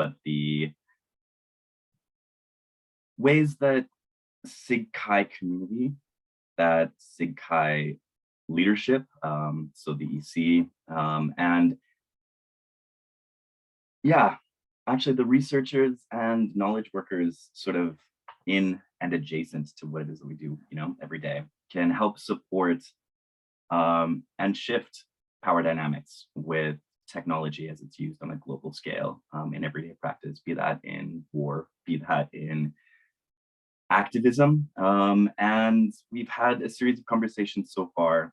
but the ways that SIGCHI community, that SIGCHI leadership, so the EC, and yeah, actually the researchers and knowledge workers sort of in and adjacent to what it is that we do, every day, can help support and shift power dynamics with technology as it's used on a global scale in everyday practice, be that in war, be that in activism. And we've had a series of conversations so far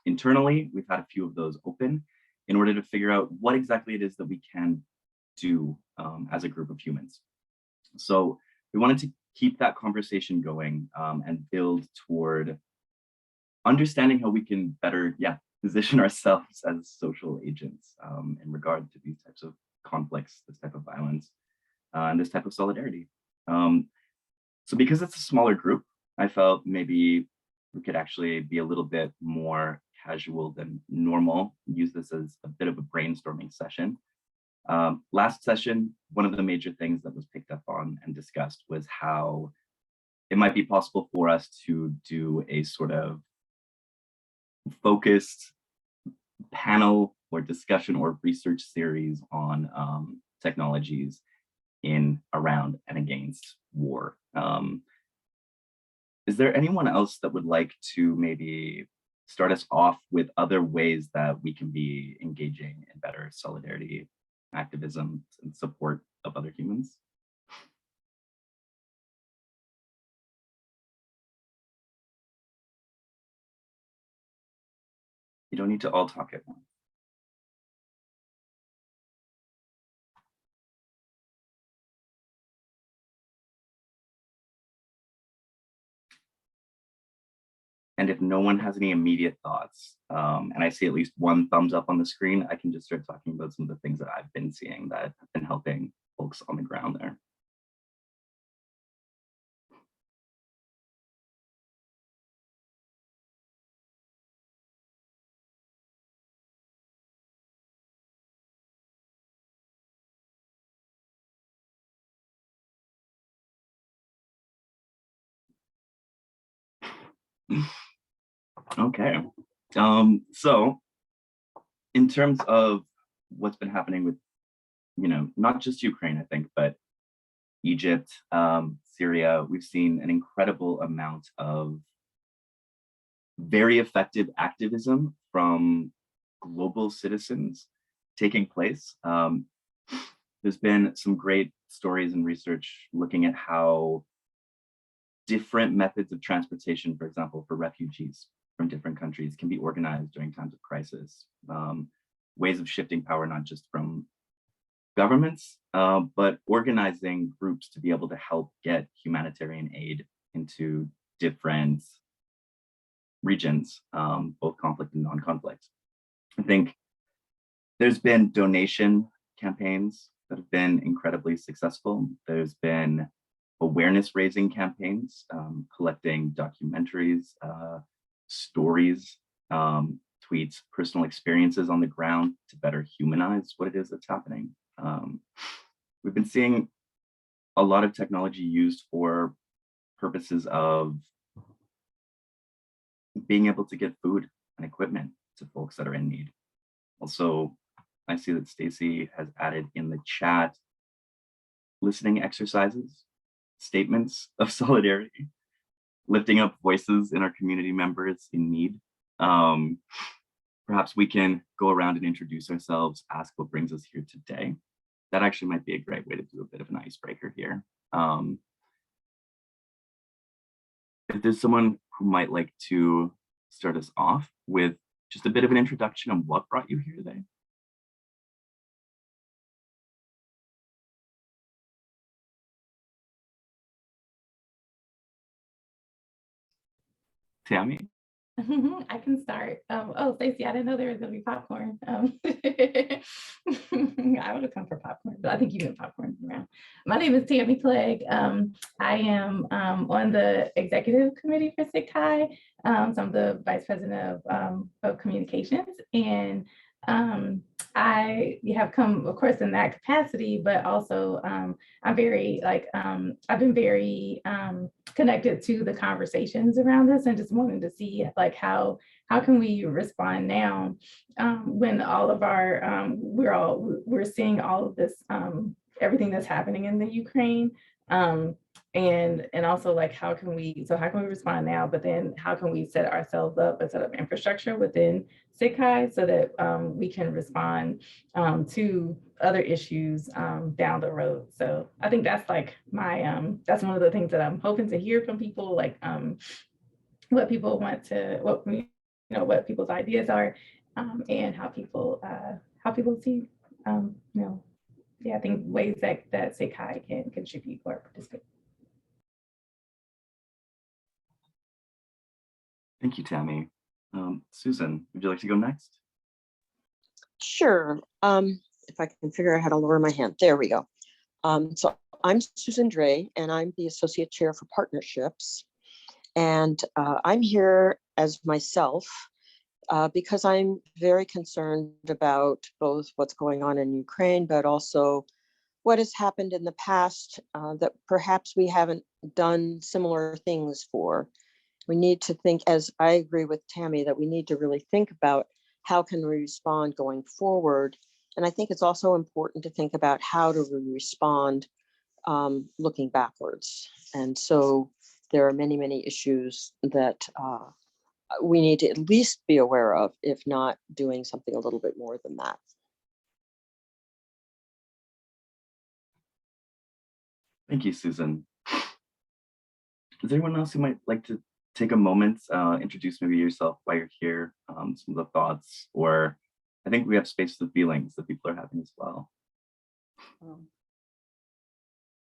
internally. We've had a few of those open in order to figure out what exactly it is that we can do as a group of humans. So we wanted to keep that conversation going and build toward understanding how we can better, position ourselves as social agents in regard to these types of conflicts, this type of violence, and this type of solidarity. So because it's a smaller group, I felt maybe we could actually be a little bit more casual than normal, use this as a bit of a brainstorming session. Last session, one of the major things that was picked up on and discussed was how it might be possible for us to do a sort of focused panel or discussion or research series on technologies in, around, and against war. Is there anyone else that would like to maybe start us off with other ways that we can be engaging in better solidarity, activism, and support of other humans? You don't need to all talk at once. And if no one has any immediate thoughts, and I see at least one thumbs up on the screen, I can just start talking about some of the things that I've been seeing that have been helping folks on the ground there. Okay, so in terms of what's been happening with, not just Ukraine, I think, but Egypt, Syria, we've seen an incredible amount of very effective activism from global citizens taking place. There's been some great stories and research looking at how different methods of transportation, for example, for refugees from different countries can be organized during times of crisis. Ways of shifting power, not just from governments, but organizing groups to be able to help get humanitarian aid into different regions, both conflict and non-conflict. I think there's been donation campaigns that have been incredibly successful. There's been awareness raising campaigns, collecting documentaries, stories, tweets, personal experiences on the ground to better humanize what it is that's happening. We've been seeing a lot of technology used for purposes of being able to get food and equipment to folks that are in need. Also, I see that Stacy has added in the chat listening exercises, statements of solidarity, lifting up voices in our community members in need. Perhaps we can go around and introduce ourselves, ask what brings us here today. That actually might be a great way to do a bit of an icebreaker here. If there's someone who might like to start us off with just a bit of an introduction on what brought you here today. Tammy? I can start. Oh, Stacey, I didn't know there was going to be popcorn. I would have come for popcorn, but I think you meant popcorn around. My name is Tammy Clegg. I am on the executive committee for SIGCHI. So I'm the vice president of communications. And I I have come, of course, in that capacity, but also I'm very I've been very connected to the conversations around this, and just wanting to see like how can we respond now when all of our we're seeing all of this everything that's happening in the Ukraine. And also like how can we respond now, but then how can we set ourselves up and set up infrastructure within SIGCHI so that we can respond to other issues down the road. So I think that's like my that's one of the things that I'm hoping to hear from people, like what people want to, what people's ideas are, and how people see I think ways that SIGCHI can contribute or participate. Thank you, Tammy. Susan, would you like to go next? Sure. If I can figure out how to lower my hand. There we go. So I'm Susan Dre, and I'm the Associate Chair for Partnerships. And I'm here as myself because I'm very concerned about both what's going on in Ukraine, but also what has happened in the past that perhaps we haven't done similar things for. We need to think, as I agree with Tammy, that we need to really think about how can we respond going forward. And I think it's also important to think about how to respond looking backwards. And so there are many, many issues that we need to at least be aware of, if not doing something a little bit more than that. Thank you, Susan. Is there anyone else who might like to take a moment, introduce maybe yourself, why you're here, some of the thoughts, or I think we have space for the feelings that people are having as well.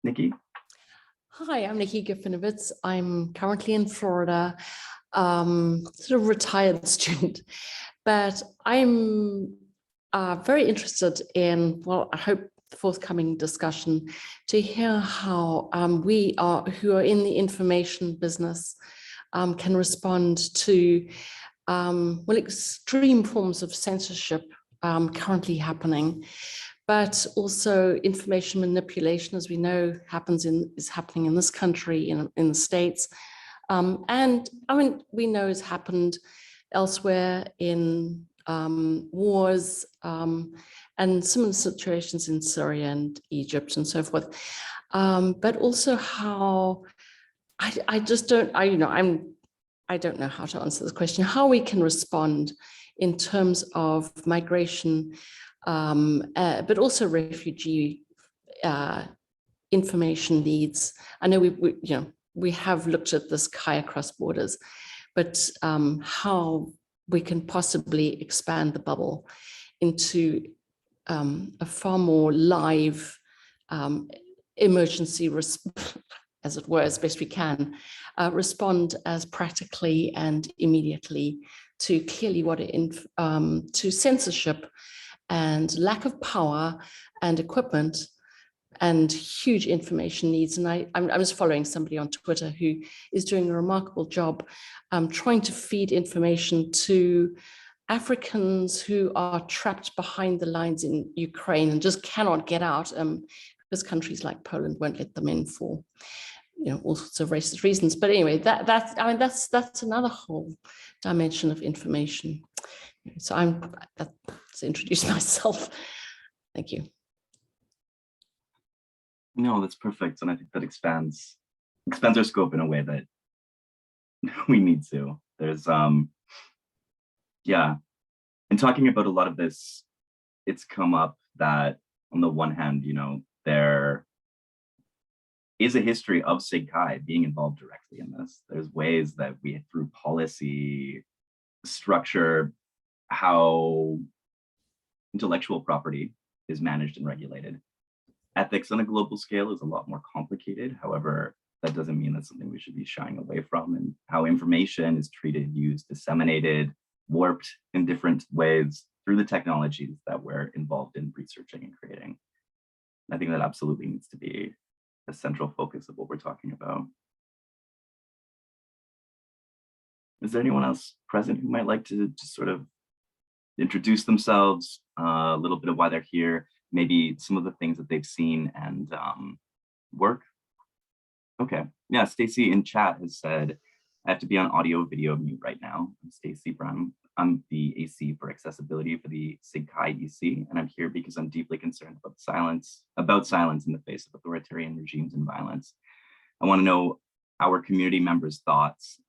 Nikki? Hi, I'm Nikki Giffinovitz. I'm currently in Florida, sort of retired student, but I'm very interested in, well, I hope the forthcoming discussion to hear how we who are in the information business can respond to well, extreme forms of censorship currently happening, but also information manipulation, as we know, is happening in this country, in the States. And I mean, we know it's happened elsewhere in wars and similar situations in Syria and Egypt and so forth. But also how I don't know how to answer this question, how we can respond in terms of migration, but also refugee information needs. I know we have looked at this CHI across borders, but how we can possibly expand the bubble into a far more live emergency as it were, as best we can, respond as practically and immediately to clearly to censorship and lack of power and equipment and huge information needs. And I'm just following somebody on Twitter who is doing a remarkable job trying to feed information to Africans who are trapped behind the lines in Ukraine and just cannot get out because countries like Poland won't let them in for all sorts of racist reasons. But anyway, that's another whole dimension of information. So that's introduce myself. Thank you. No, that's perfect. And I think that expands our scope in a way that we need to. There's yeah. And talking about a lot of this, it's come up that on the one hand, there is a history of SIGCHI being involved directly in this. There's ways that we, through policy, structure how intellectual property is managed and regulated. Ethics on a global scale is a lot more complicated. However, that doesn't mean that's something we should be shying away from, and how information is treated, used, disseminated, warped in different ways through the technologies that we're involved in researching and creating. I think that absolutely needs to be a central focus of what we're talking about. Is there anyone else present who might like to just sort of introduce themselves, a little bit of why they're here, maybe some of the things that they've seen and work. Okay, yeah, Stacy in chat has said, I have to be on audio video mute right now. I'm Stacy Brown. I'm the AC for accessibility for the SIGCHI EC, and I'm here because I'm deeply concerned about silence in the face of authoritarian regimes and violence. I want to know our community members' thoughts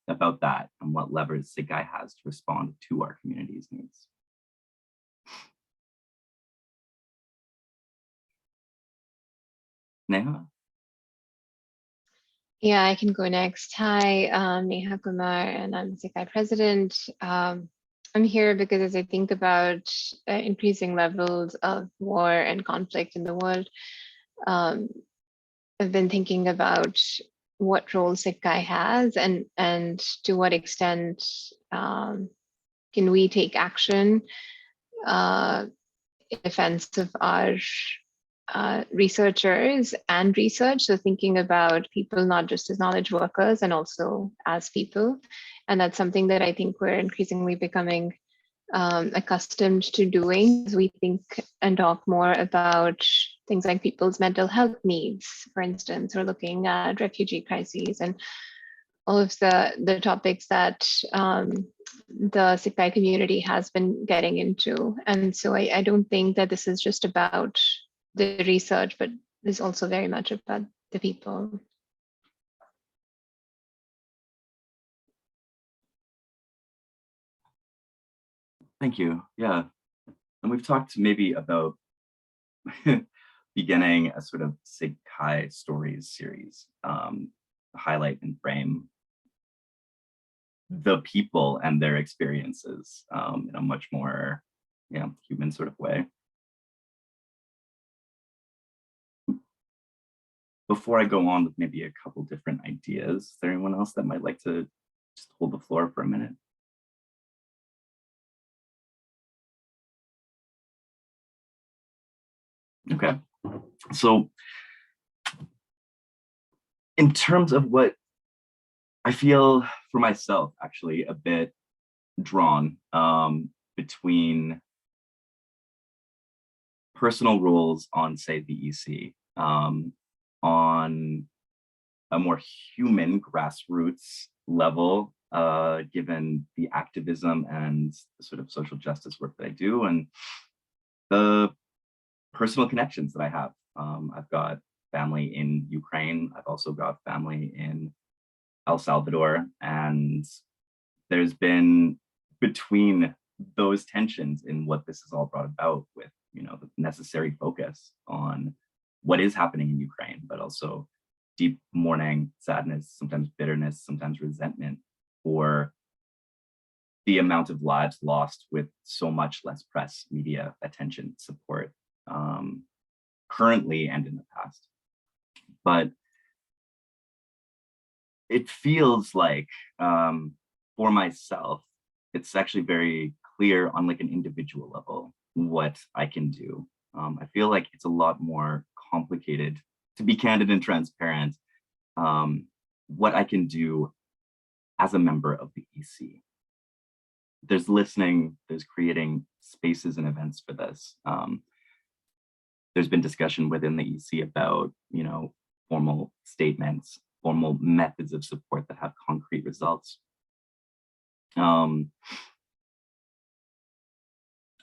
about that and what levers SIGCHI has to respond to our community's needs. Neha? Yeah, I can go next. Hi, I'm Neha Kumar, and I'm SIGCHI president. I'm here because as I think about increasing levels of war and conflict in the world, I've been thinking about what role SIGCHI has and to what extent can we take action in defense of our researchers and research. So thinking about people not just as knowledge workers and also as people. And that's something that I think we're increasingly becoming accustomed to doing as we think and talk more about things like people's mental health needs, for instance, or looking at refugee crises and all of the topics that the SIGCHI community has been getting into. And so I don't think that this is just about the research, but is also very much about the people. Thank you. Yeah. And we've talked maybe about beginning a sort of SIGCHI stories series, highlight and frame the people and their experiences in a much more human sort of way. Before I go on with maybe a couple different ideas, is there anyone else that might like to just hold the floor for a minute? Okay, so in terms of what I feel for myself, actually a bit drawn between personal roles on, say, the EC, on a more human grassroots level, given the activism and the sort of social justice work that I do, and the personal connections that I have. I've got family in Ukraine. I've also got family in El Salvador, and there's been between those tensions in what this has all brought about with, the necessary focus on what is happening in Ukraine, but also deep mourning, sadness, sometimes bitterness, sometimes resentment for the amount of lives lost with so much less press, media attention, support, currently and in the past. But it feels like, for myself, it's actually very clear on like an individual level what I can do. I feel like it's a lot more complicated, to be candid and transparent, what I can do as a member of the EC. There's listening, there's creating spaces and events for this. There's been discussion within the EC about, formal statements, formal methods of support that have concrete results.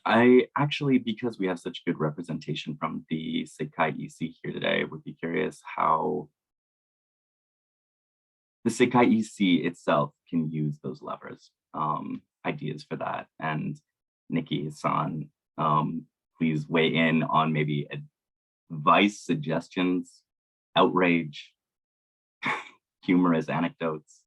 I actually, because we have such good representation from the SIGCHI EC here today, would be curious how the SIGCHI EC itself can use those levers, ideas for that. And Nikki, Hassan, please weigh in on maybe advice, suggestions, outrage, humorous anecdotes.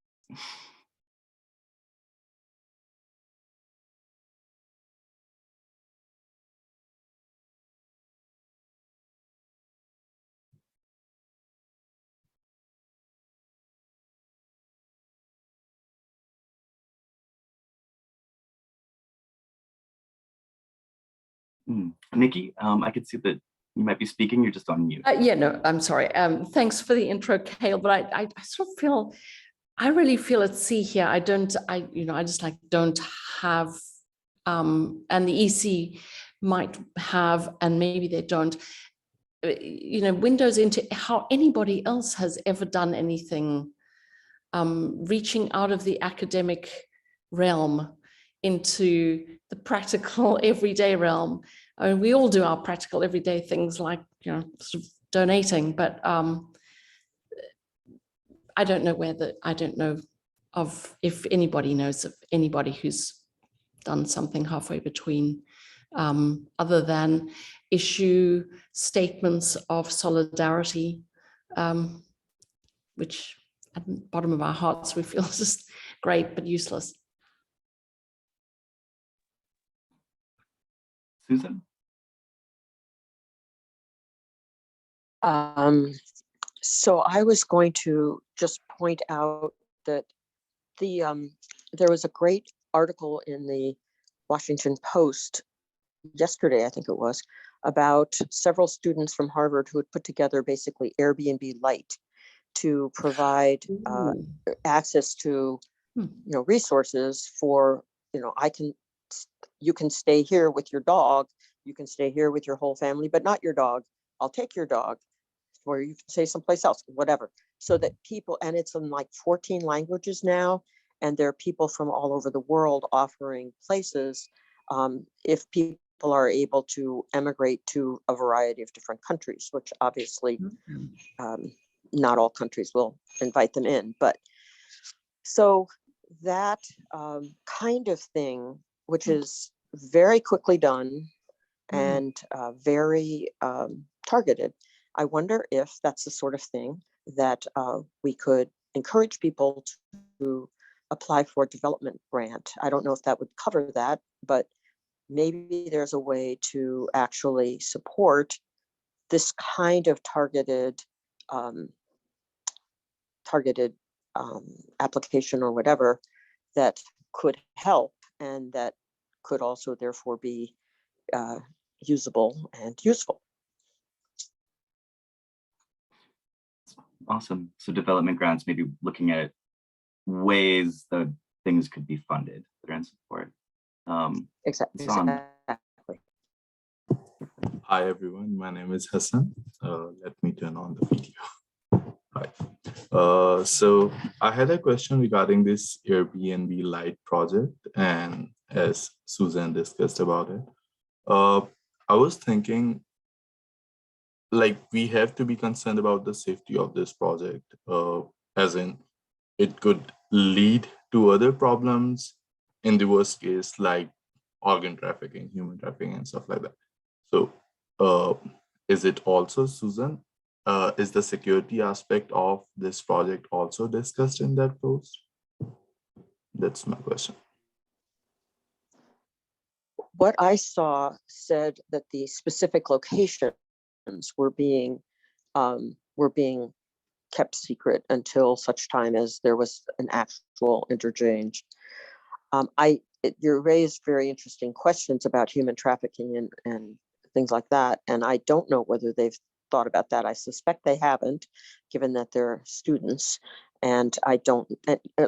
Nikki, I could see that you might be speaking. You're just on mute. Yeah, no, I'm sorry. Thanks for the intro, Cale. But I sort of feel, I really feel at sea here. I just like don't have and the EC might have, and maybe they don't, windows into how anybody else has ever done anything, reaching out of the academic realm into the practical everyday realm. I mean, we all do our practical everyday things like, sort of donating, but I don't know of if anybody knows of anybody who's done something halfway between, other than issue statements of solidarity, which at the bottom of our hearts we feel is just great but useless. Susan? So I was going to just point out that there was a great article in the Washington Post yesterday, I think it was, about several students from Harvard who had put together basically Airbnb Lite to provide access to resources for, you can stay here with your dog, you can stay here with your whole family, but not your dog. I'll take your dog, or you can stay someplace else, whatever. So that people, and it's in like 14 languages now, and there are people from all over the world offering places if people are able to emigrate to a variety of different countries, which obviously not all countries will invite them in. But so that kind of thing, which is very quickly done and very targeted, I wonder if that's the sort of thing that we could encourage people to apply for a development grant. I don't know if that would cover that, but maybe there's a way to actually support this kind of targeted application or whatever that could help, and that could also therefore be usable and useful. Awesome. So development grants, maybe looking at ways that things could be funded, grant support. Exactly. Hi everyone, my name is Hassan. Let me turn on the video. Hi. So I had a question regarding this Airbnb Lite project, and as Susan discussed about it, I was thinking, like, we have to be concerned about the safety of this project, as in it could lead to other problems in the worst case, like organ trafficking, human trafficking, and stuff like that. So is it also, Susan, is the security aspect of this project also discussed in that post? That's my question. What I saw said that the specific locations were being kept secret until such time as there was an actual interchange. You raised very interesting questions about human trafficking and things like that, and I don't know whether they've thought about that. I suspect they haven't, given that they're students, and I don't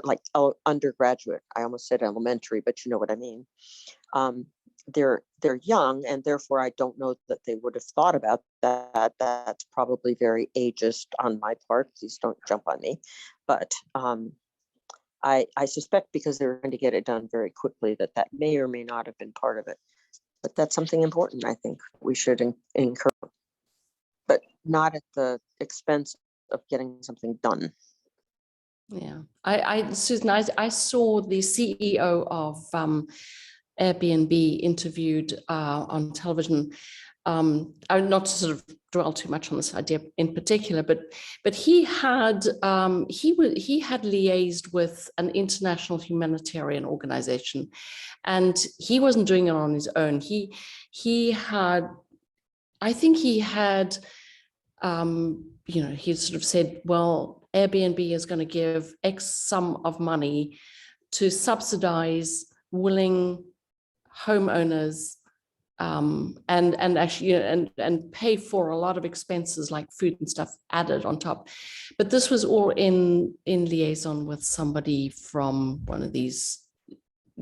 like undergraduate. I almost said elementary, but you know what I mean. They're young, and therefore I don't know that they would have thought about that. That's probably very ageist on my part. Please don't jump on me, but I suspect because they're going to get it done very quickly that may or may not have been part of it. But that's something important I think we should encourage, but not at the expense of getting something done. Yeah, Susan, I saw the CEO of Airbnb interviewed on television. Not to sort of dwell too much on this idea in particular, but he had liaised with an international humanitarian organization, and he wasn't doing it on his own. He had he sort of said, well, Airbnb is going to give X sum of money to subsidize willing homeowners and actually and pay for a lot of expenses like food and stuff added on top. But this was all in liaison with somebody from one of these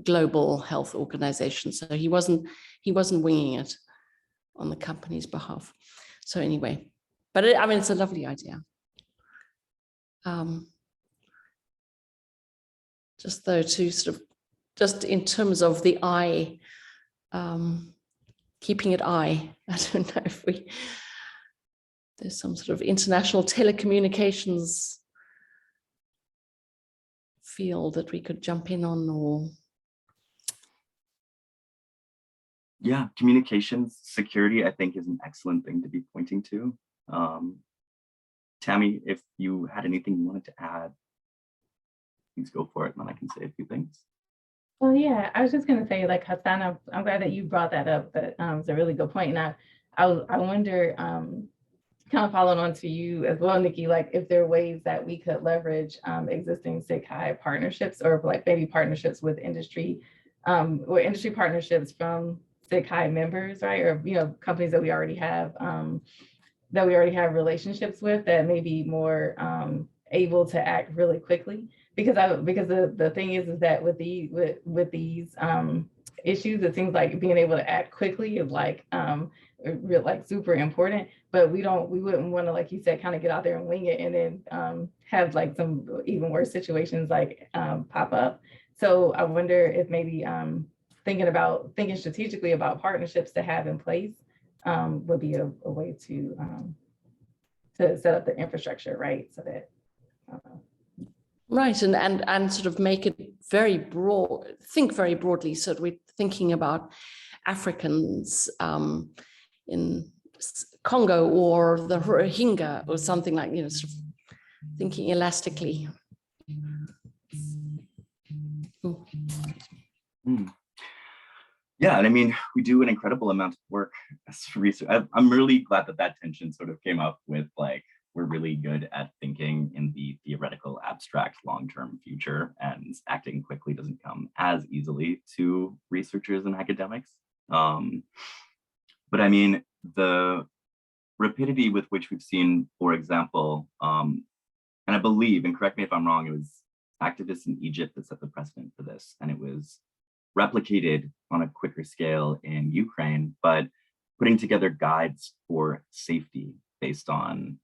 global health organization. So he wasn't winging it on the company's behalf. So anyway, but I mean, it's a lovely idea. Just though to sort of, just in terms of the eye, keeping it eye, I don't know if there's some sort of international telecommunications field that we could jump in on, or Yeah, communications security, I think, is an excellent thing to be pointing to. Tammy, if you had anything you wanted to add, please go for it, and then I can say a few things. Well, yeah, I was just going to say, like, Hassan, I'm glad that you brought that up. That it's a really good point. And I wonder, kind of following on to you as well, Nikki, like if there are ways that we could leverage existing SIGCHI partnerships, or like maybe partnerships with industry, or industry partnerships from SIGCHI members, right? Or, you know, companies that we already have relationships with that may be more able to act really quickly. Because the thing is that with these issues, it seems like being able to act quickly is like super important. But we wouldn't want to, like you said, kind of get out there and wing it and then have like some even worse situations like pop up. So I wonder if maybe thinking strategically about partnerships to have in place would be a way to set up the infrastructure, right? So that. Right, and sort of make it very broad, think very broadly. So we're thinking about Africans in Congo or the Rohingya or something like, you know, sort of thinking elastically. Yeah, and I mean, we do an incredible amount of work as research. I'm really glad that tension sort of came up with, like, we're really good at thinking in the theoretical, abstract, long-term future, and acting quickly doesn't come as easily to researchers and academics. But I mean, the rapidity with which we've seen, for example, and I believe, and correct me if I'm wrong, it was activists in Egypt that set the precedent for this, and it was replicated on a quicker scale in Ukraine, but putting together guides for safety based on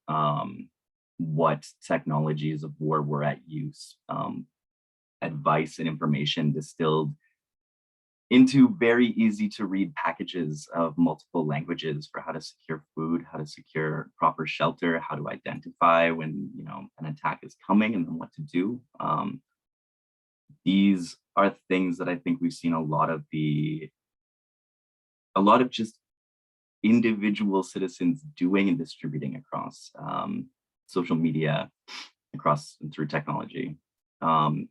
what technologies of war were at use, advice and information distilled into very easy to read packages of multiple languages for how to secure food, how to secure proper shelter, how to identify when, you know, an attack is coming and then what to do. These are things that I think we've seen a lot of just individual citizens doing and distributing across social media, across and through technology. It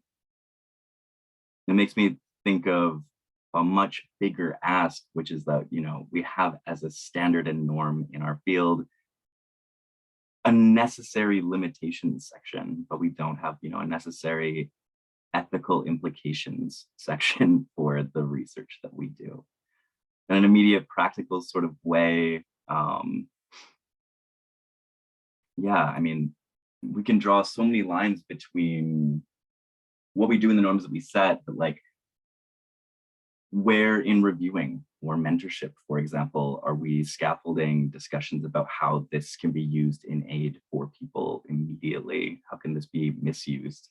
makes me think of a much bigger ask, which is that, you know, we have as a standard and norm in our field a necessary limitations section, but we don't have, you know, a necessary ethical implications section for the research that we do. In an immediate practical sort of way, yeah, I mean, we can draw so many lines between what we do in the norms that we set, but like where in reviewing or mentorship, for example, are we scaffolding discussions about how this can be used in aid for people immediately? How can this be misused?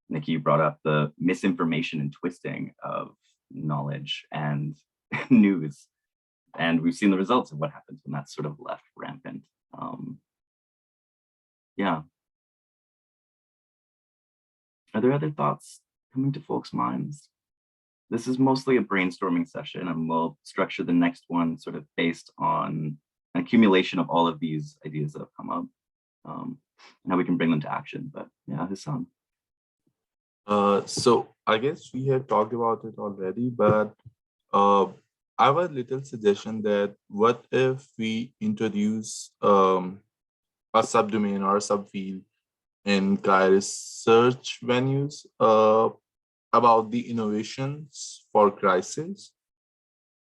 Nikki, you brought up the misinformation and twisting of knowledge and news, and we've seen the results of what happens when that's sort of left rampant. Yeah. Are there other thoughts coming to folks' minds? This is mostly a brainstorming session, and we'll structure the next one sort of based on an accumulation of all of these ideas that have come up, and how we can bring them to action. But yeah, Hassan. So I guess we have talked about it already, but I have a little suggestion that what if we introduce a subdomain or a subfield in CHI research venues about the innovations for crisis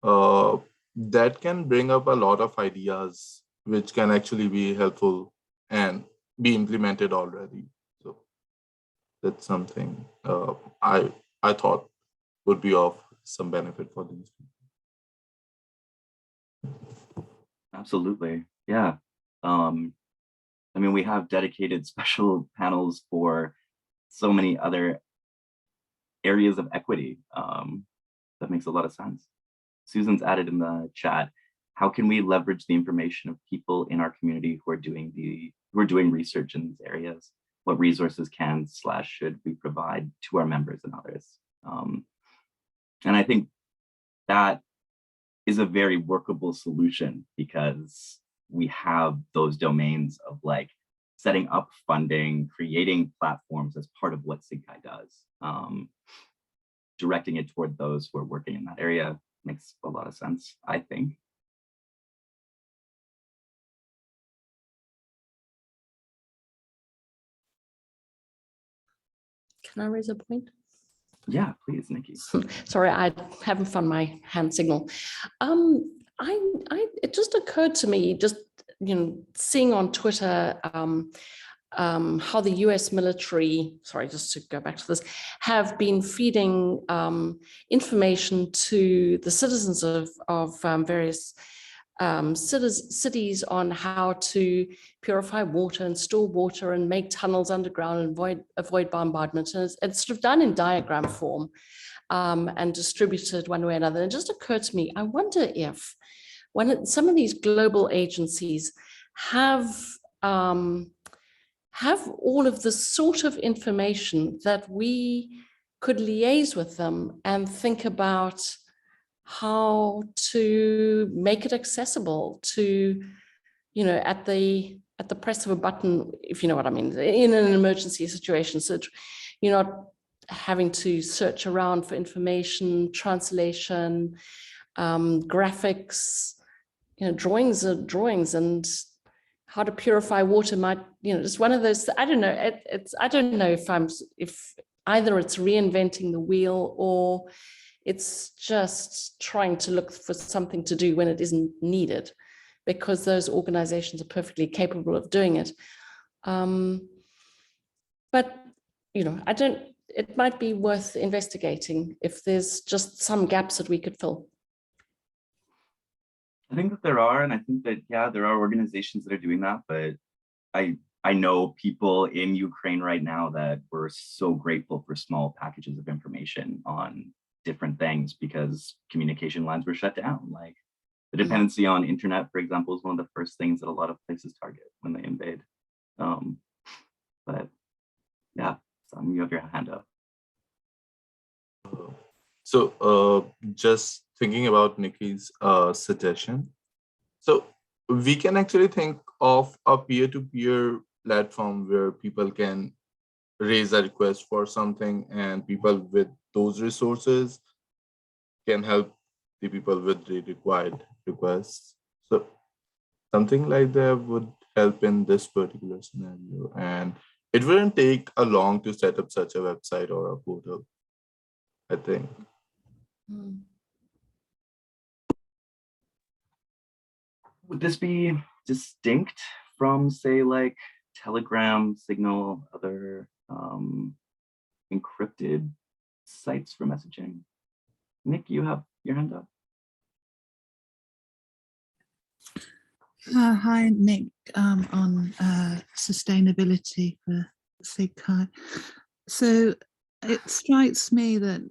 that can bring up a lot of ideas which can actually be helpful and be implemented already. So that's something I thought would be of some benefit for these people. Absolutely. Yeah. I mean, we have dedicated special panels for so many other areas of equity. That makes a lot of sense. Susan's added in the chat, how can we leverage the information of people in our community who are doing research in these areas? What resources can/should we provide to our members and others? And I think that is a very workable solution, because we have those domains of like setting up funding, creating platforms as part of what SIGCHI does. Directing it toward those who are working in that area makes a lot of sense, I think. Can I raise a point? Yeah, please, Nikki. Sorry, I haven't found my hand signal. It just occurred to me, just seeing on Twitter how the US military, sorry, just to go back to this, have been feeding information to the citizens of various cities on how to purify water and store water and make tunnels underground and avoid bombardment. And it's sort of done in diagram form and distributed one way or another. And it just occurred to me, I wonder if some of these global agencies have all of the sort of information that we could liaise with them and think about how to make it accessible to, at the press of a button, if you know what I mean, in an emergency situation. So you're not having to search around for information, translation, graphics, drawings are drawings, and how to purify water might, just one of those, I don't know. I don't know if either it's reinventing the wheel or it's just trying to look for something to do when it isn't needed, because those organizations are perfectly capable of doing it. But, it might be worth investigating if there's just some gaps that we could fill. I think that there are, and I think that, yeah, there are organizations that are doing that, but I know people in Ukraine right now that were so grateful for small packages of information on different things because communication lines were shut down. Like the dependency on internet, for example, is one of the first things that a lot of places target when they invade. But yeah, Sam, you have your hand up. So just thinking about Nikki's suggestion. So we can actually think of a peer-to-peer platform where people can raise a request for something and people with those resources can help the people with the required requests. So something like that would help in this particular scenario. And it wouldn't take a long to set up such a website or a portal, I think. Would this be distinct from, say, like Telegram, Signal, other encrypted sites for messaging? Nick, you have your hand up. Hi, Nick, on sustainability for SIGCHI. So it strikes me that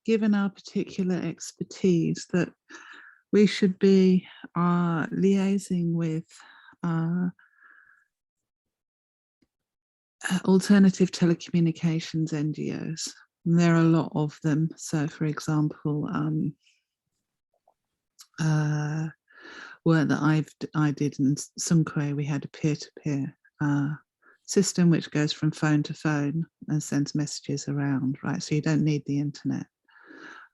given our particular expertise, that we should be liaising with alternative telecommunications NGOs. And there are a lot of them. So, for example, work that I did in SIGCHI, we had a peer-to-peer system which goes from phone to phone and sends messages around, right? So you don't need the internet.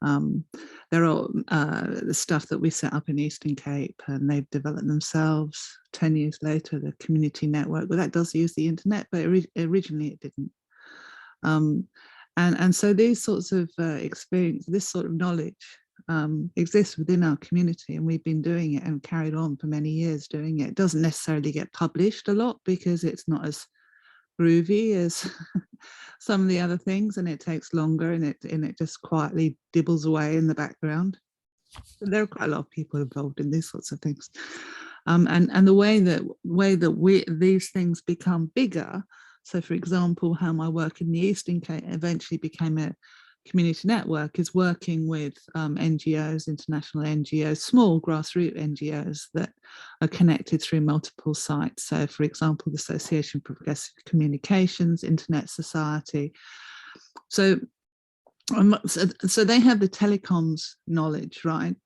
There are the stuff that we set up in Eastern Cape, and they've developed themselves. 10 years later, the community network, well, that does use the internet, but originally it didn't. And so these sorts of experience, this sort of knowledge exists within our community, and we've been doing it and carried on for many years doing it. It doesn't necessarily get published a lot because it's not as groovy as some of the other things, and it takes longer, and it just quietly dibbles away in the background. But there are quite a lot of people involved in these sorts of things, and the way that these things become bigger. So, for example, how my work in the Eastern Cape eventually became a community network is working with NGOs, international NGOs, small grassroots NGOs that are connected through multiple sites. So, for example, the Association for Progressive Communications, Internet Society. So they have the telecoms knowledge, right?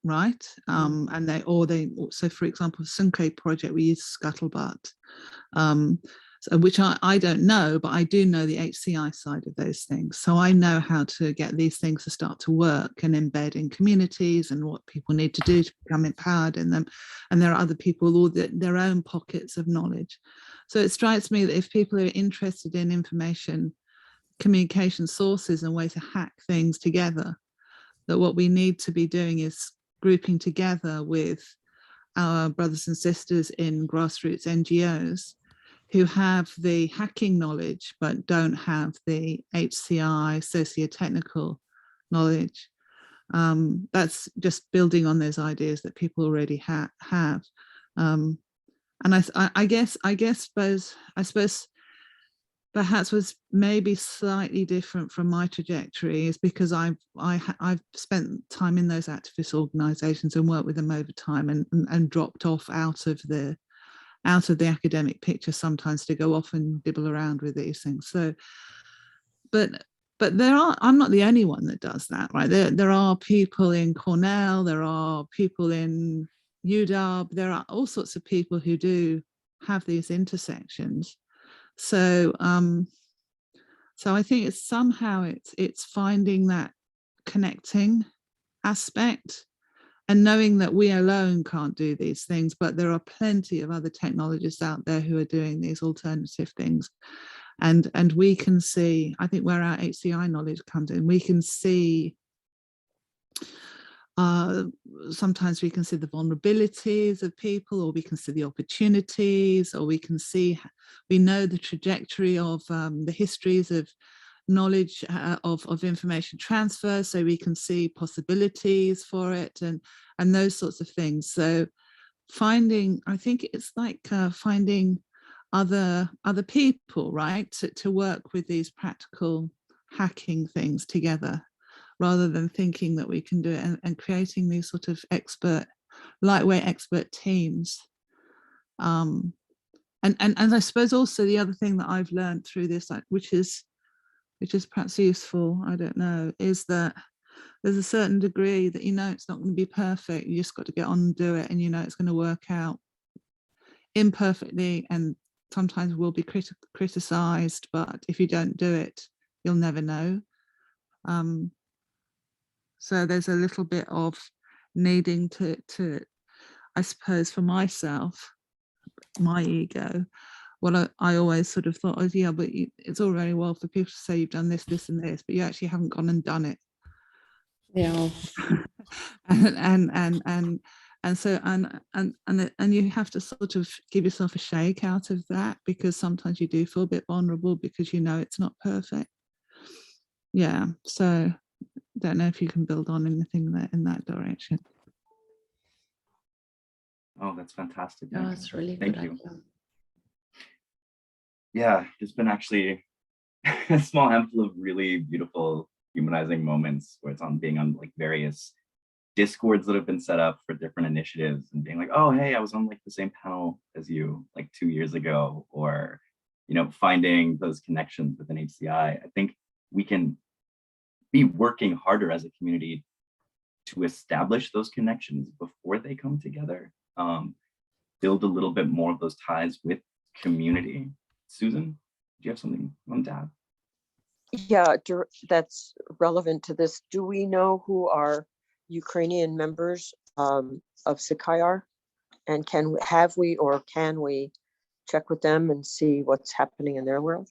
And so, for example, SIGCHI project, we use Scuttlebutt. Which I don't know, but I do know the HCI side of those things. So I know how to get these things to start to work and embed in communities and what people need to do to become empowered in them. And there are other people with all their own pockets of knowledge. So it strikes me that if people are interested in information, communication sources and ways to hack things together, that what we need to be doing is grouping together with our brothers and sisters in grassroots NGOs who have the hacking knowledge but don't have the HCI socio-technical knowledge. That's just building on those ideas that people already have. And I suppose perhaps was maybe slightly different from my trajectory is because I've spent time in those activist organizations and worked with them over time and dropped off out of the academic picture sometimes to go off and dibble around with these things. So, but I'm not the only one that does that, right? There are people in Cornell, there are people in UW, there are all sorts of people who do have these intersections. So, so I think it's somehow it's finding that connecting aspect. And knowing that we alone can't do these things, but there are plenty of other technologists out there who are doing these alternative things. And we can see, I think where our HCI knowledge comes in, we can see, sometimes we can see the vulnerabilities of people, or we can see the opportunities, or we know the trajectory of the histories of knowledge of information transfer, so we can see possibilities for it and those sorts of things. So I think it's like finding other people, right, to work with these practical hacking things together, rather than thinking that we can do it, and creating these sort of lightweight expert teams. And I suppose also the other thing that I've learned through this, which is perhaps useful, I don't know, is that there's a certain degree that it's not going to be perfect. You just got to get on and do it, and it's going to work out imperfectly, and sometimes will be criticized, but if you don't do it, you'll never know. So there's a little bit of needing to I suppose for myself, my ego, what I always sort of thought was, yeah, but it's all very well for people to say you've done this, this, and this, but you actually haven't gone and done it. Yeah. and so you have to sort of give yourself a shake out of that, because sometimes you do feel a bit vulnerable because it's not perfect. Yeah. So don't know if you can build on anything in that direction. Oh, that's fantastic. Yeah, that's really Thank good. you. Yeah, it's been actually a small handful of really beautiful humanizing moments where it's being on like various discords that have been set up for different initiatives, and being like, oh, hey, I was on like the same panel as you like 2 years ago, or finding those connections within HCI. I think we can be working harder as a community to establish those connections before they come together. Build a little bit more of those ties with community. Susan, do you have something on tap? Yeah, that's relevant to this. Do we know who our Ukrainian members of SIGCHI are? And can we check with them and see what's happening in their world?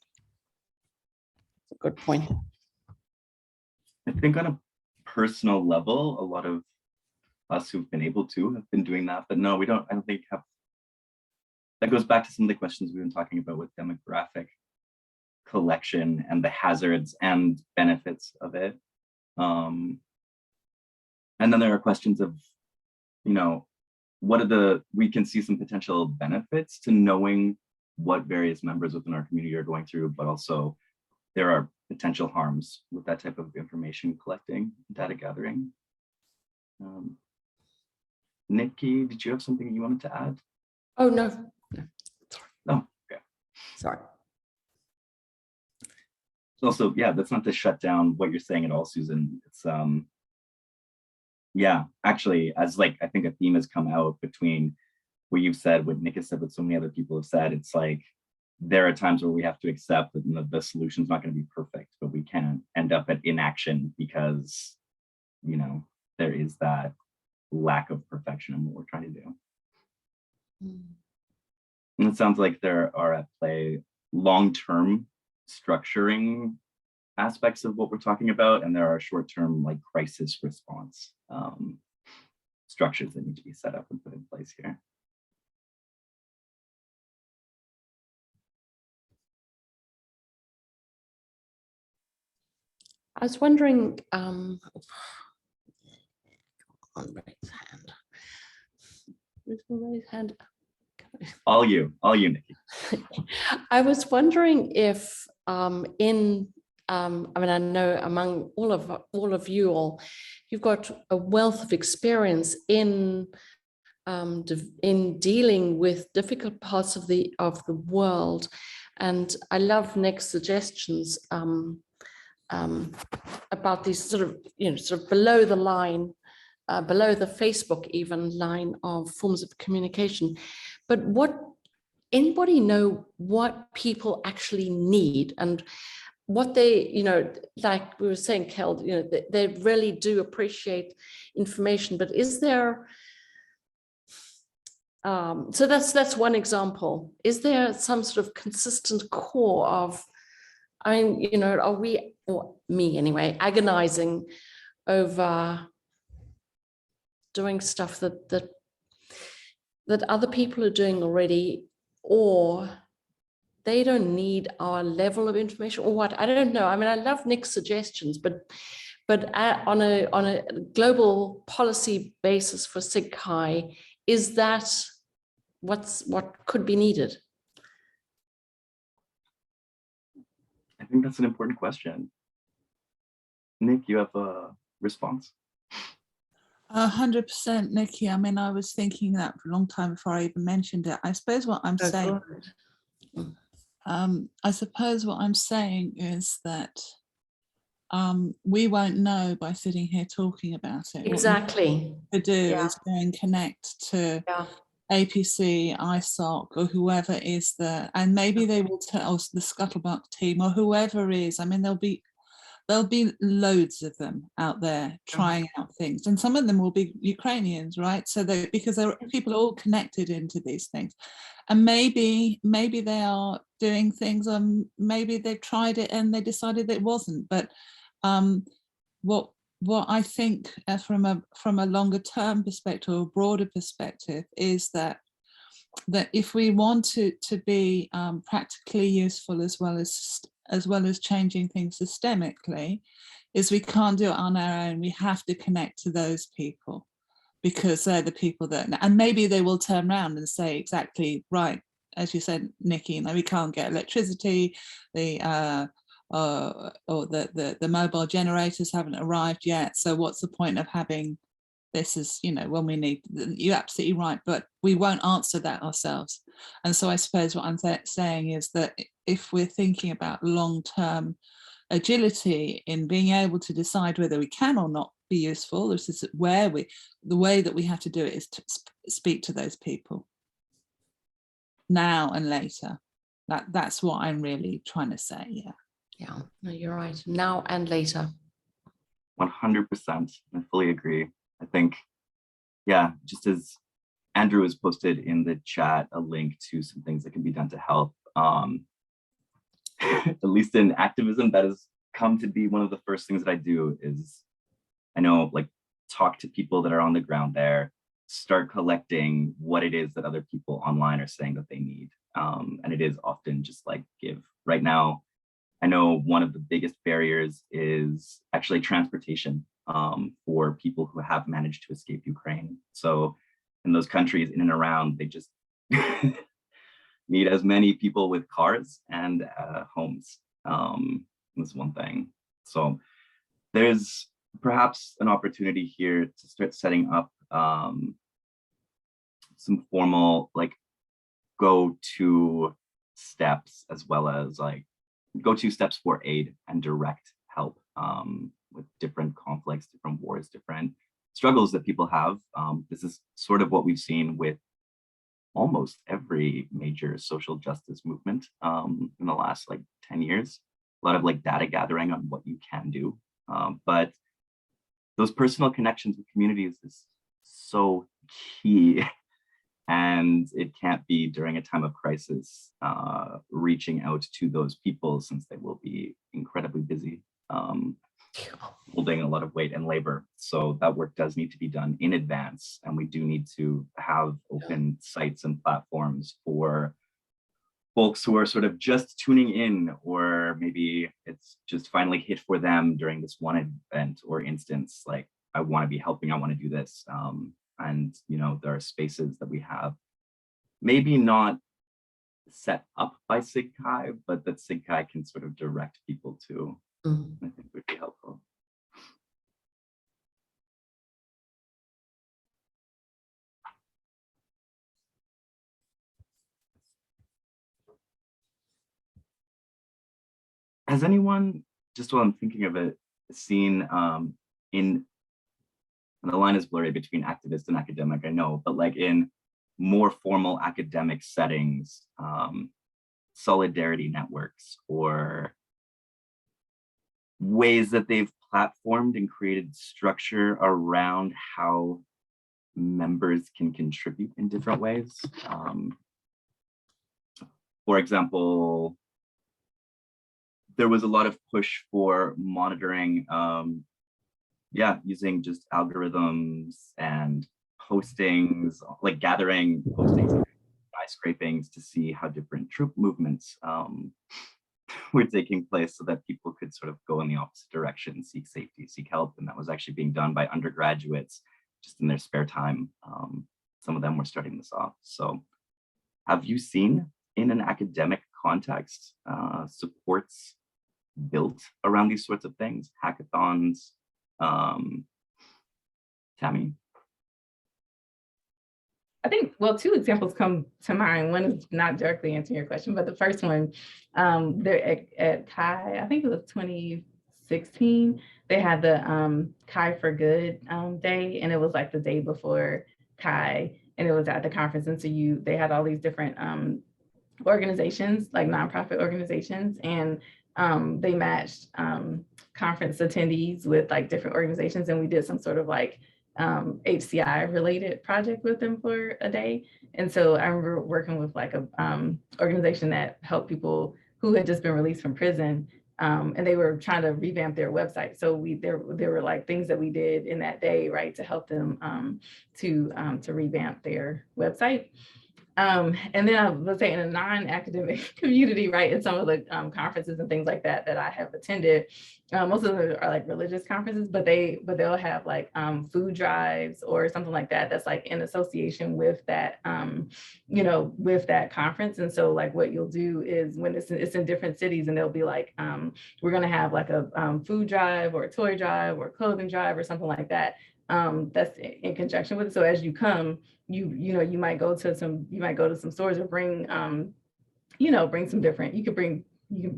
Good point. I think on a personal level, a lot of us who've been able to have been doing that, but no, I don't think that goes back to some of the questions we've been talking about with demographic collection and the hazards and benefits of it. And then there are questions of, you know, we can see some potential benefits to knowing what various members within our community are going through, but also there are potential harms with that type of information collecting, data gathering. Nikki, did you have something you wanted to add? Oh, no. No, okay. Sorry. Also, yeah, that's not to shut down what you're saying at all, Susan. It's yeah, actually, as like I think a theme has come out between what you've said, what Nick has said, what so many other people have said. It's like there are times where we have to accept that the solution's not going to be perfect, but we can't end up at inaction because, you know, there is that lack of perfection in what we're trying to do. And it sounds like there are at play long-term structuring aspects of what we're talking about, and there are short-term like crisis response structures that need to be set up and put in place here. I was wondering, on raise hand. Where's the raise hand? All you, Nikki. I was wondering if I mean, I know among all of you all, you've got a wealth of experience in dealing with difficult parts of the world, and I love Nick's suggestions about these sort of below the line, below the Facebook even line of forms of communication. But anybody know what people actually need and what they, you know, like we were saying, Cale, you know, they really do appreciate information, but is there, so that's one example. Is there some sort of consistent core of, I mean, you know, are we, or me anyway, agonizing over doing stuff that other people are doing already, or they don't need our level of information, or what? I don't know. I mean, I love Nick's suggestions, but on a global policy basis for SIGCHI, is that what could be needed? I think that's an important question. Nick, you have a response? 100%, Nikki. I mean, I was thinking that for a long time before I even mentioned it. I suppose what I'm saying, is that we won't know by sitting here talking about it. Exactly. What we do is go and connect to APC, ISOC, or whoever is there, and maybe they will tell us, the Scuttlebutt team or whoever is. I mean, there'll be loads of them out there trying out things, and some of them will be Ukrainians, right? So because people are all connected into these things, and maybe they are doing things, maybe they've tried it and they decided it wasn't. But what I think from a longer term perspective or broader perspective is that if we want to be practically useful as well as changing things systemically, is we can't do it on our own. We have to connect to those people, because they're the people that, and maybe they will turn around and say exactly right, as you said, Nikki, you know, we can't get electricity, or the mobile generators haven't arrived yet, so what's the point of having this, is, you know, when we need, you're absolutely right, but we won't answer that ourselves. And so I suppose what I'm saying is that if we're thinking about long-term agility in being able to decide whether we can or not be useful, this is where the way that we have to do it is to speak to those people now and later. That's what I'm really trying to say. Yeah, no, you're right. Now and later. 100%. I fully agree. I think, yeah, just as Andrew has posted in the chat a link to some things that can be done to help, at least in activism, that has come to be one of the first things that I do is, I know, like, talk to people that are on the ground there, start collecting what it is that other people online are saying that they need. And it is often just like give. Right now, I know one of the biggest barriers is actually transportation for people who have managed to escape Ukraine. So in those countries in and around, they just need as many people with cars and homes. That's one thing. So there's perhaps an opportunity here to start setting up some formal like go-to steps, as well as like go-to steps for aid and direct help with different conflicts, different wars, different struggles that people have. This is sort of what we've seen with almost every major social justice movement in the last like 10 years. A lot of like data gathering on what you can do. But those personal connections with communities is so key. And it can't be during a time of crisis, reaching out to those people, since they will be incredibly busy, holding a lot of weight and labor. So that work does need to be done in advance. And we do need to have open sites and platforms for folks who are sort of just tuning in, or maybe it's just finally hit for them during this one event or instance, like, I want to be helping, I want to do this. And, you know, there are spaces that we have, maybe not set up by SIGCHI, but that SIGCHI can sort of direct people to, I think would be helpful. Has anyone, just while I'm thinking of it, seen and the line is blurry between activist and academic, I know, but like in more formal academic settings, solidarity networks, or ways that they've platformed and created structure around how members can contribute in different ways. For example, there was a lot of push for monitoring, using just algorithms and postings, like gathering postings, by scrapings, to see how different troop movements were taking place, so that people could sort of go in the opposite direction, seek safety, seek help. And that was actually being done by undergraduates just in their spare time. Some of them were starting this off. So have you seen in an academic context supports built around these sorts of things, hackathons? Tammy? I think, well, two examples come to mind. One is not directly answering your question, but the first one, they're at Chi, I think it was 2016, they had the Chi for Good day, and it was like the day before Chi, and it was at the conference. And so they had all these different organizations, like nonprofit organizations, and they matched conference attendees with like different organizations, and we did some sort of like HCI related project with them for a day. And so I remember working with like a organization that helped people who had just been released from prison, and they were trying to revamp their website. So there were like things that we did in that day, right, to help them to revamp their website. And then I would say in a non-academic community, right, in some of the conferences and things like that I have attended, most of them are like religious conferences, but they'll have like food drives or something like that that's like in association with that, with that conference. And so like what you'll do is when it's in different cities, and they'll be like, we're gonna have like a food drive or a toy drive or a clothing drive or something like that. That's in conjunction with it. So as you come, you might go to some stores or bring bring some different, you can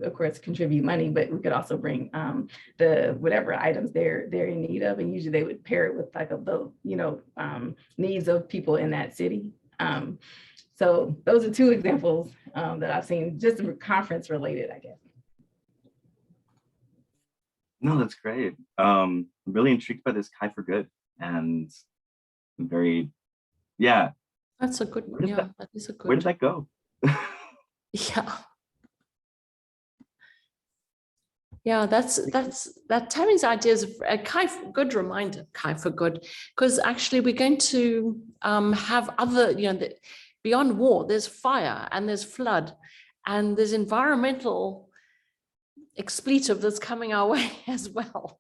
of course contribute money, but we could also bring the whatever items they're in need of, and usually they would pair it with like the needs of people in that city. So those are two examples that I've seen, just conference related, I guess. No, that's great. I'm really intrigued by this Chi for Good, and I'm very, yeah. That's a good, that is a good. Where did that go? Yeah. Yeah, that Tammy's idea is a good reminder, Chi for Good, because actually we're going to have other, beyond war, there's fire and there's flood and there's environmental expletive that's coming our way as well.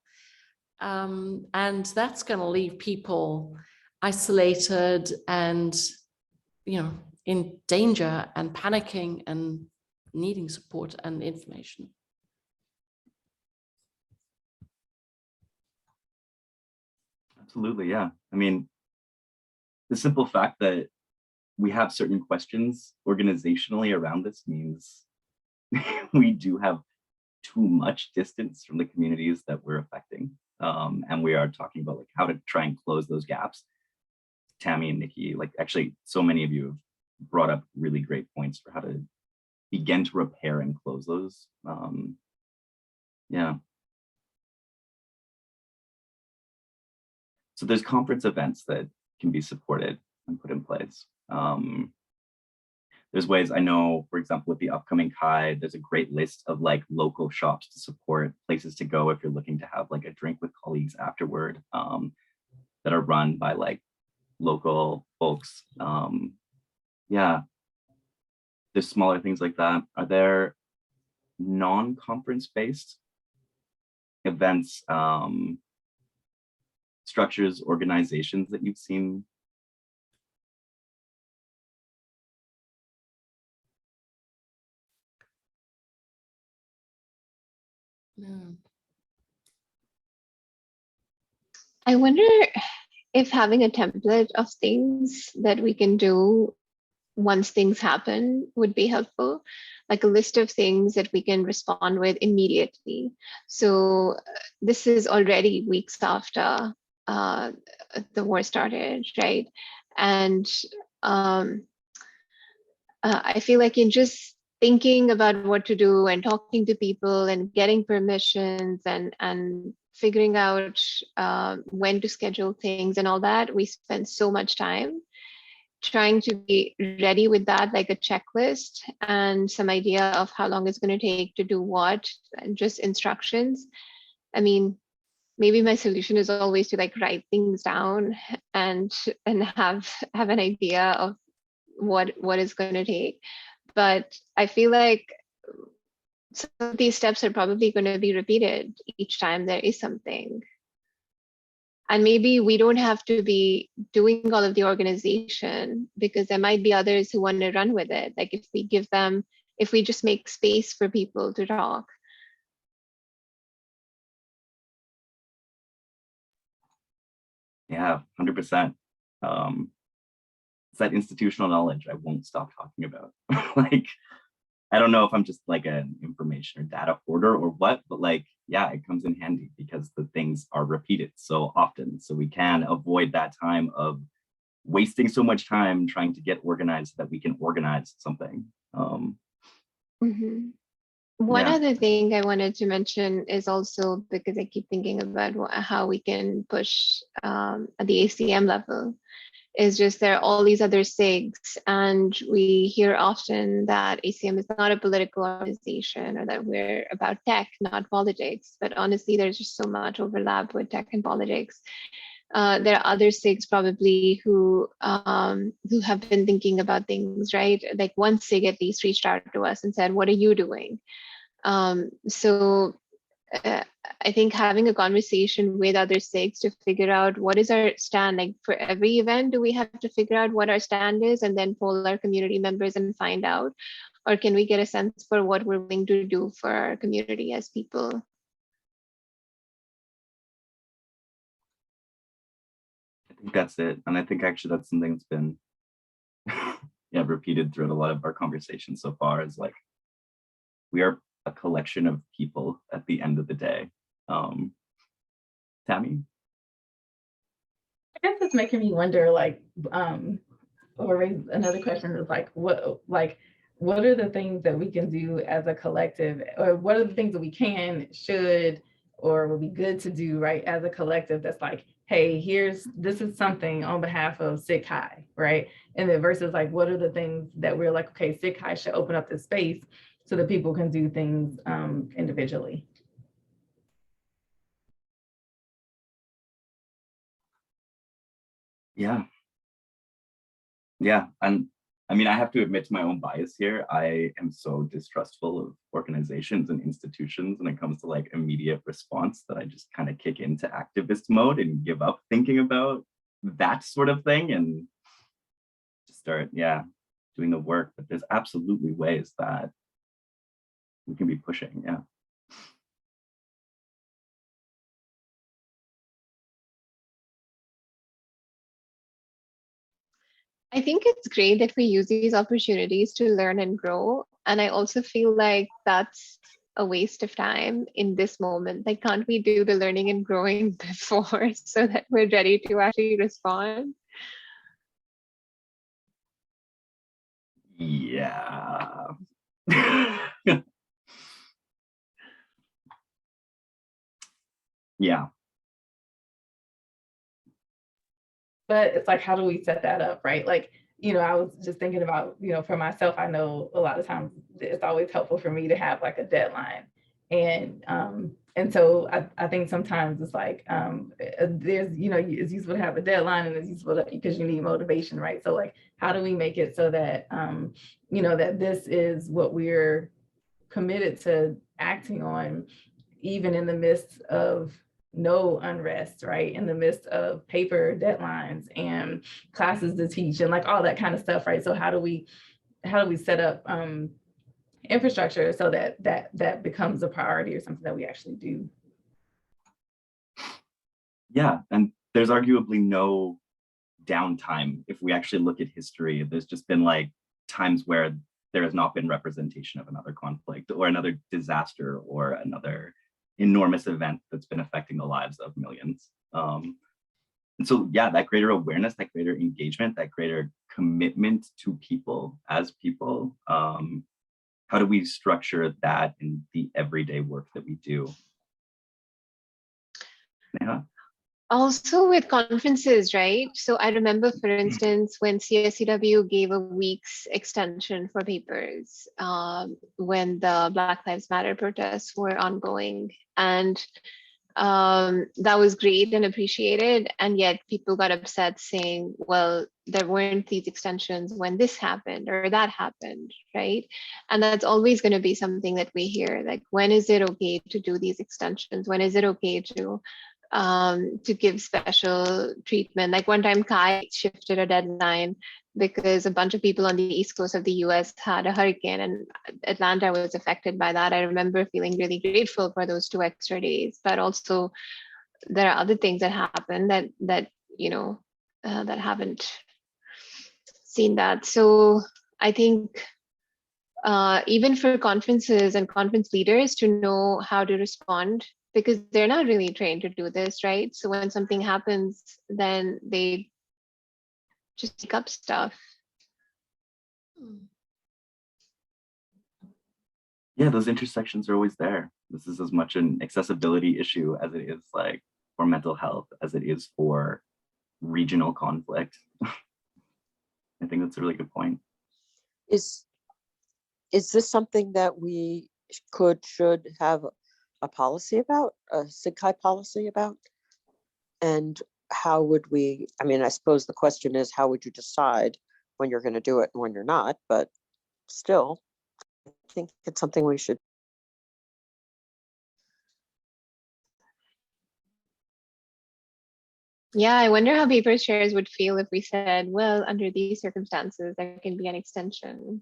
And that's going to leave people isolated and, in danger and panicking and needing support and information. Absolutely, yeah. I mean, the simple fact that we have certain questions organizationally around this means we do have too much distance from the communities that we're affecting. And we are talking about like how to try and close those gaps. Tammy and Nikki, like actually so many of you have brought up really great points for how to begin to repair and close those. Yeah. So there's conference events that can be supported and put in place. There's ways, I know, for example, with the upcoming CHI, there's a great list of like local shops to support, places to go if you're looking to have like a drink with colleagues afterward, that are run by like local folks. Yeah, there's smaller things like that. Are there non-conference based events, structures, organizations that you've seen? No. I wonder if having a template of things that we can do once things happen would be helpful, like a list of things that we can respond with immediately. So this is already weeks after the war started, right? And I feel like in just thinking about what to do and talking to people and getting permissions and figuring out when to schedule things and all that, we spend so much time trying to be ready with that, like a checklist and some idea of how long it's going to take to do what, and just instructions. I mean, maybe my solution is always to like write things down and have an idea of what it's going to take. But I feel like some of these steps are probably going to be repeated each time there is something. And maybe we don't have to be doing all of the organization, because there might be others who want to run with it. Like if we just make space for people to talk. Yeah, 100%. It's that institutional knowledge I won't stop talking about. Like, I don't know if I'm just like an information or data hoarder or what, but like, yeah, it comes in handy because the things are repeated so often. So we can avoid that time of wasting so much time trying to get organized so that we can organize something. One Yeah. other thing I wanted to mention is also, because I keep thinking about how we can push at the ACM level, is just there are all these other SIGs, and we hear often that ACM is not a political organization, or that we're about tech, not politics. But honestly, there's just so much overlap with tech and politics. There are other SIGs probably who have been thinking about things, right? Like one SIG at least reached out to us and said, "What are you doing?" I think having a conversation with other SIGs to figure out what is our stand. Like for every event, do we have to figure out what our stand is and then poll our community members and find out? Or can we get a sense for what we're willing to do for our community as people? I think that's it. And I think actually that's something that's been repeated throughout a lot of our conversations so far, is like, we are a collection of people at the end of the day. Tammy? I guess it's making me wonder, like, or raise another question is like, what are the things that we can do as a collective, or what are the things that we can, should, or would be good to do, right, as a collective, that's like, hey, this is something on behalf of SIGCHI, right? And then versus like, what are the things that we're like, okay, SIGCHI should open up this space so that people can do things individually. Yeah, and I mean, I have to admit to my own bias here. I am so distrustful of organizations and institutions when it comes to like immediate response that I just kind of kick into activist mode and give up thinking about that sort of thing and just start, yeah, doing the work. But there's absolutely ways that we can be pushing, yeah. I think it's great that we use these opportunities to learn and grow. And I also feel like that's a waste of time in this moment. Like, can't we do the learning and growing before so that we're ready to actually respond? Yeah. Yeah. But it's like, how do we set that up, right? Like, I was just thinking about, for myself, I know a lot of times it's always helpful for me to have like a deadline. And so I think sometimes it's like, there's, it's useful to have a deadline and it's useful because you need motivation, right? So like, how do we make it so that, that this is what we're committed to acting on, even in the midst of no unrest, right? In the midst of paper deadlines and classes to teach and like all that kind of stuff, right? So how do we set up infrastructure so that becomes a priority or something that we actually do? Yeah, and there's arguably no downtime. If we actually look at history, there's just been like times where there has not been representation of another conflict or another disaster or another enormous event that's been affecting the lives of millions. And so, yeah, that greater awareness, that greater engagement, that greater commitment to people as people, how do we structure that in the everyday work that we do? Yeah. Also with conferences, right? So I remember, for instance, when CSCW gave a week's extension for papers when the Black Lives Matter protests were ongoing. And that was great and appreciated. And yet people got upset saying, well, there weren't these extensions when this happened or that happened, right? And that's always going to be something that we hear, like, when is it okay to do these extensions? When is it okay to give special treatment? Like one time Kai shifted a deadline because a bunch of people on the East Coast of the US had a hurricane and Atlanta was affected by that. I remember feeling really grateful for those 2 extra days, but also there are other things that happen that that haven't seen that. So I think even for conferences and conference leaders to know how to respond, because they're not really trained to do this, right? So when something happens, then they just pick up stuff. Yeah, those intersections are always there. This is as much an accessibility issue as it is like for mental health, as it is for regional conflict. I think that's a really good point. Is this something that we should have a policy about, a SIGCHI policy about? And how would we, I mean, I suppose the question is, how would you decide when you're going to do it and when you're not? But still, I think it's something we should. Yeah, I wonder how paper chairs would feel if we said, well, under these circumstances, there can be an extension.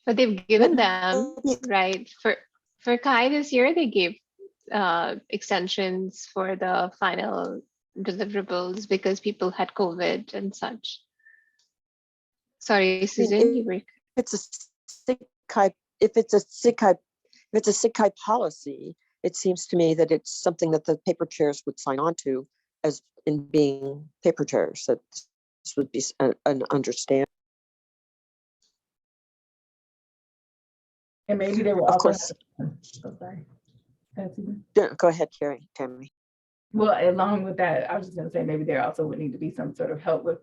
But they've given them, right? For Kai this year, they gave extensions for the final deliverables because people had COVID and such. Sorry, Susan, you were. If it's a SIGCHI policy, it seems to me that it's something that the paper chairs would sign on to as in being paper chairs. That this would be an understanding. And maybe they will Of also course. sorry. Go ahead, Tammy. Well, along with that, I was just going to say maybe there also would need to be some sort of help with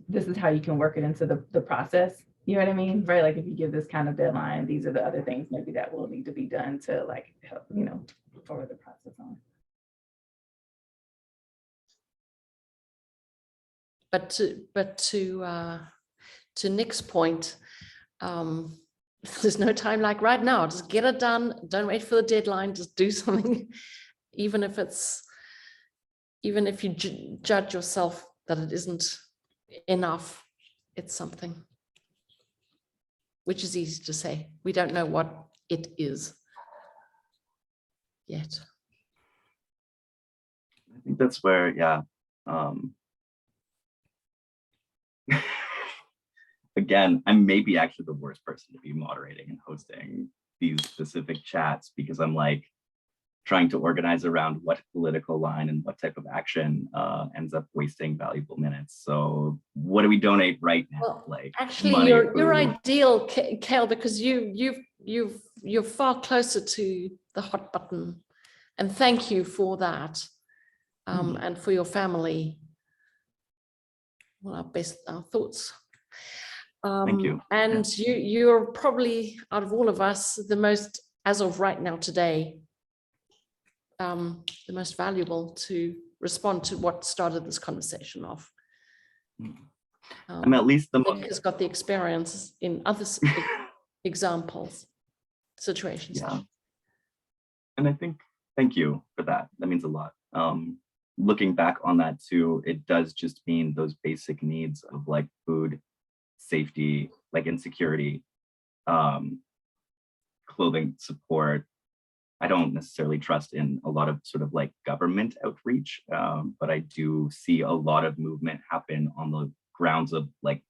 this is how you can work it into the process. You know what I mean? Right? Like if you give this kind of deadline, these are the other things maybe that will need to be done to like help, forward the process on. but to Nick's point, there's no time like right now. Just get it done. Don't wait for the deadline. Just do something, even if you judge yourself that it isn't enough. It's something, which is easy to say. We don't know what it is yet. I think that's where, yeah. Again, I'm maybe actually the worst person to be moderating and hosting these specific chats, because I'm like trying to organize around what political line and what type of action ends up wasting valuable minutes. So what do we donate right now? Well, like actually, money, you're food? ideal, Cale, because you're far closer to the hot button, and thank you for that, and for your family. Well, our thoughts. Thank you. And you're probably, out of all of us, the most, as of right now today, the most valuable to respond to what started this conversation off. I'm at least the Nick most. has got the experience in other examples, situations. Yeah. And I think, thank you for that. That means a lot. Looking back on that too, it does just mean those basic needs of like food, safety, like insecurity, clothing, support. I don't necessarily trust in a lot of sort of like government outreach, but I do see a lot of movement happen on the grounds of like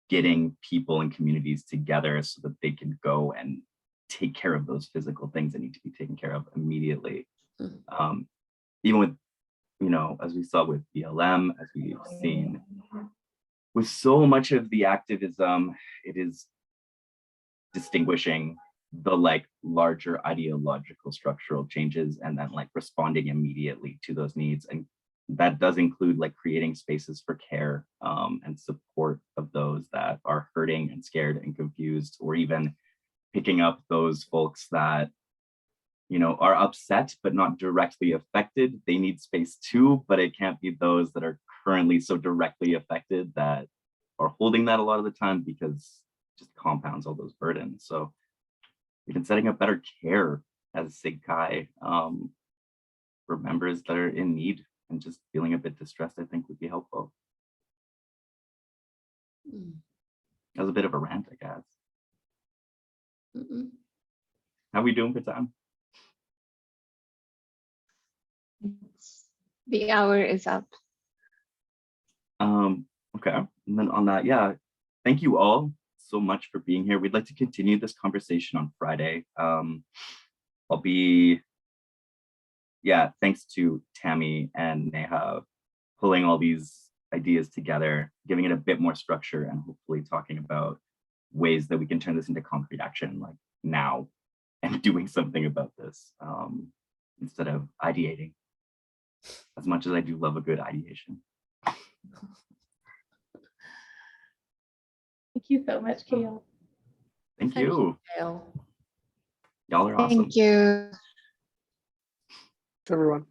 getting people and communities together so that they can go and take care of those physical things that need to be taken care of immediately. Even with, you know, as we saw with BLM, as we've seen with so much of the activism, it is distinguishing the like larger ideological structural changes and then like responding immediately to those needs. And that does include like creating spaces for care and support of those that are hurting and scared and confused, or even picking up those folks that, you know, are upset but not directly affected. They need space too, but it can't be those that are currently so directly affected that are holding that a lot of the time, because it just compounds all those burdens. So even setting up better care as SIGCHI for members that are in need and just feeling a bit distressed, I think would be helpful. That was a bit of a rant, I guess. How are we doing for time? The hour is up. Okay, and then on that, yeah, thank you all so much for being here. We'd like to continue this conversation on Friday. I'll be, yeah, thanks to Tammy and Neha pulling all these ideas together, giving it a bit more structure, and hopefully talking about ways that we can turn this into concrete action like now and doing something about this instead of ideating, as much as I do love a good ideation. Thank you so much, Cale. Thank Thank you. Cale. Y'all are awesome. Thank you. Everyone.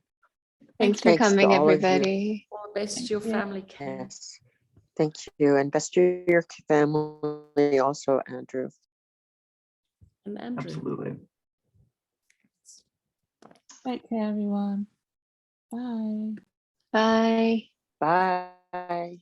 Thanks for Thanks to coming, all of you. everybody. All the best to your family, Cale. Yes. Thank you. And best to your family also, Andrew. And Andrew. Absolutely. Take care, everyone. Bye. Bye. Bye.